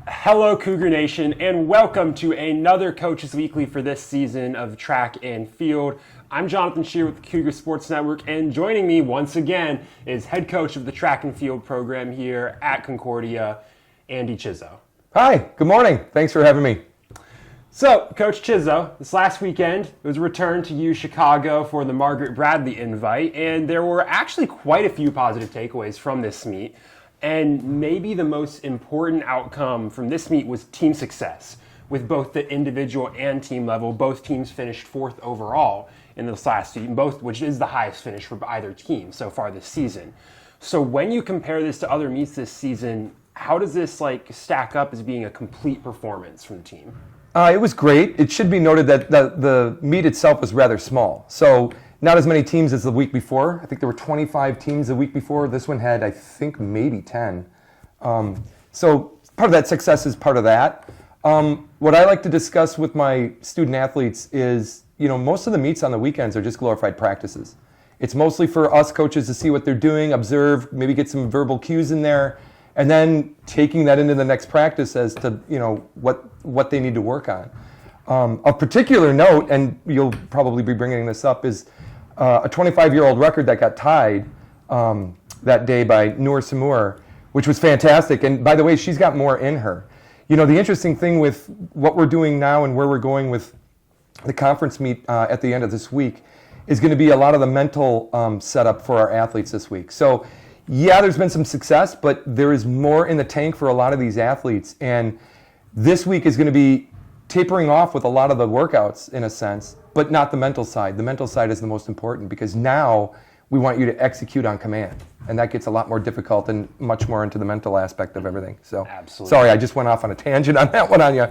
Hello, Cougar Nation, and welcome to another Coaches Weekly for this season of Track and Field. I'm Jonathan Shear with the Cougar Sports Network, and joining me once again is head coach of the Track and Field program here at Concordia, Andy Chizzo. Hi, good morning. Thanks for having me. So, Coach Chizzo, this last weekend, it was a return to UC Chicago for the Margaret Bradley invite, and there were actually quite a few positive takeaways from this meet. And maybe the most important outcome from this meet was team success. With both the individual and team level, both teams finished fourth overall in this last season, which is the highest finish for either team so far this season. So when you compare this to other meets this season, how does this stack up as being a complete performance from the team? It was great. It should be noted that the meet itself was rather small. So not as many teams as the week before. I think there were 25 teams the week before. This one had, I think, maybe 10. So part of that success is part of that. What I like to discuss with my student athletes is, most of the meets on the weekends are just glorified practices. It's mostly for us coaches to see what they're doing, observe, maybe get some verbal cues in there, and then taking that into the next practice as to, what they need to work on. Of particular note, and you'll probably be bringing this up, is a 25-year-old record that got tied that day by Noor Samur, which was fantastic. And by the way, she's got more in her. The interesting thing with what we're doing now and where we're going with the conference meet at the end of this week is going to be a lot of the mental setup for our athletes this week. So, yeah, there's been some success, but there is more in the tank for a lot of these athletes. And this week is going to be tapering off with a lot of the workouts, in a sense, but not the mental side. The mental side is the most important because now we want you to execute on command. And that gets a lot more difficult and much more into the mental aspect of everything. So, absolutely. Sorry, I just went off on a tangent on that one on you.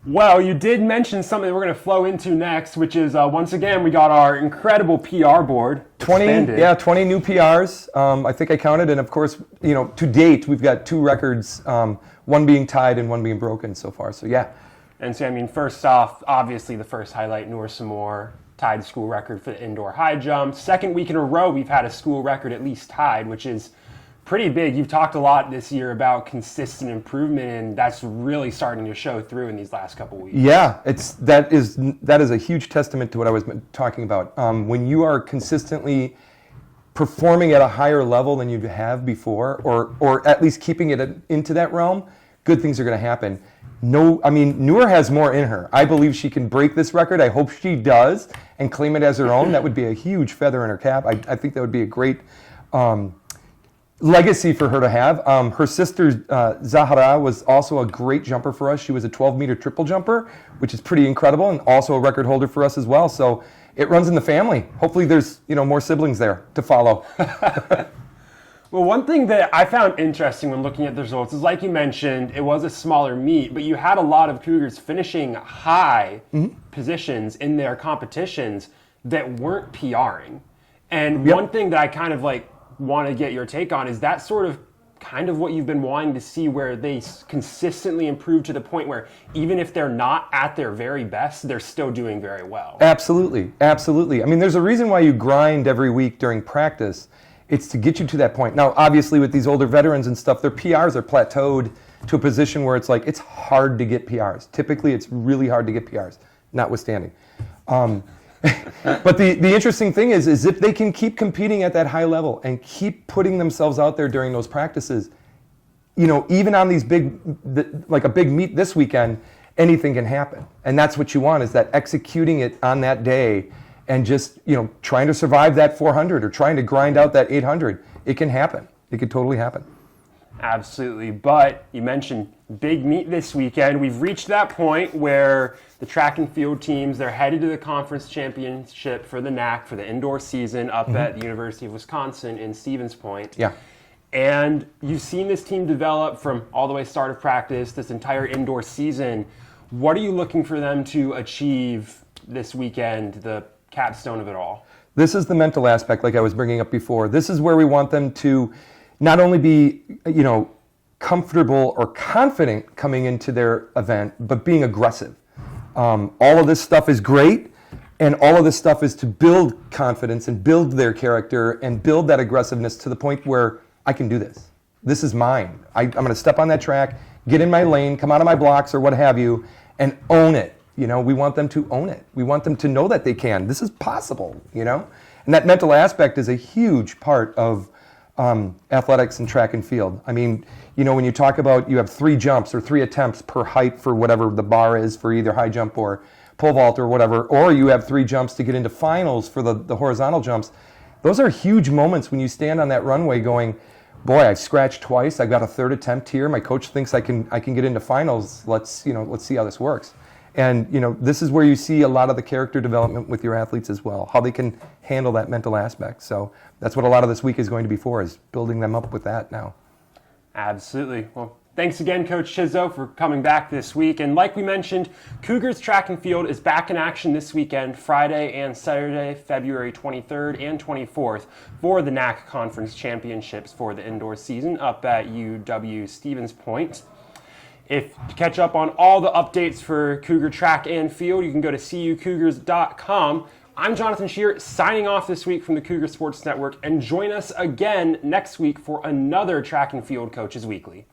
Well, you did mention something that we're going to flow into next, which is, once again, we got our incredible PR board 20 new PRs. I think I counted. And, of course, to date, we've got 2 records, one being tied and one being broken so far. So, yeah. And so, first off, obviously the first highlight, Noor Samur tied the school record for the indoor high jump. Second week in a row, we've had a school record at least tied, which is pretty big. You've talked a lot this year about consistent improvement, and that's really starting to show through in these last couple weeks. Yeah, that is a huge testament to what I was talking about. When you are consistently performing at a higher level than you have before, or at least keeping it into that realm, good things are going to happen. Noor has more in her. I believe she can break this record. I hope she does and claim it as her own. That would be a huge feather in her cap. I think that would be a great legacy for her to have. Her sister, Zahara, was also a great jumper for us. She was a 12-meter triple jumper, which is pretty incredible, and also a record holder for us as well. So it runs in the family. Hopefully there's more siblings there to follow. Well, one thing that I found interesting when looking at the results is, like you mentioned, it was a smaller meet, but you had a lot of Cougars finishing high positions in their competitions that weren't PRing. And one thing that I kind of want to get your take on is that sort of kind of what you've been wanting to see, where they consistently improve to the point where even if they're not at their very best, they're still doing very well. Absolutely. There's a reason why you grind every week during practice. It's to get you to that point. Now, obviously, with these older veterans and stuff, their PRs are plateaued to a position where it's hard to get PRs. Typically, it's really hard to get PRs, notwithstanding. But the interesting thing is if they can keep competing at that high level and keep putting themselves out there during those practices, even on these a big meet this weekend, anything can happen. And that's what you want, is that executing it on that day and just, trying to survive that 400 or trying to grind out that 800. It can happen. It could totally happen. Absolutely. But you mentioned big meet this weekend. We've reached that point where the track and field teams, they're headed to the conference championship for the NAC for the indoor season up at the University of Wisconsin in Stevens Point. Yeah. And you've seen this team develop from all the way start of practice, this entire indoor season. What are you looking for them to achieve this weekend, the capstone of it all? This is the mental aspect, like I was bringing up before. This is where we want them to not only be, comfortable or confident coming into their event, but being aggressive. All of this stuff is great, and all of this stuff is to build confidence and build their character and build that aggressiveness to the point where I can do this. This is mine. I'm going to step on that track get in my lane, come out of my blocks or what have you, and own it. You know, we want them to own it. We want them to know that they can. This is possible, you know? And that mental aspect is a huge part of athletics and track and field. I mean, you know, when you talk about you have 3 jumps or 3 attempts per height for whatever the bar is for either high jump or pole vault or whatever, or you have 3 jumps to get into finals for the horizontal jumps, those are huge moments when you stand on that runway going, boy, I've scratched twice, I've got a 3rd attempt here, my coach thinks I can get into finals, let's see how this works. And, you know, this is where you see a lot of the character development with your athletes as well, how they can handle that mental aspect. So that's what a lot of this week is going to be for, is building them up with that now. Absolutely. Well, thanks again, Coach Chizzo, for coming back this week. And like we mentioned, Cougars track and field is back in action this weekend, Friday and Saturday, February 23rd and 24th, for the NAC Conference Championships for the indoor season up at UW Stevens Point. To catch up on all the updates for Cougar track and field, you can go to cucougars.com. I'm Jonathan Shear, signing off this week from the Cougar Sports Network, and join us again next week for another Track and Field Coaches Weekly.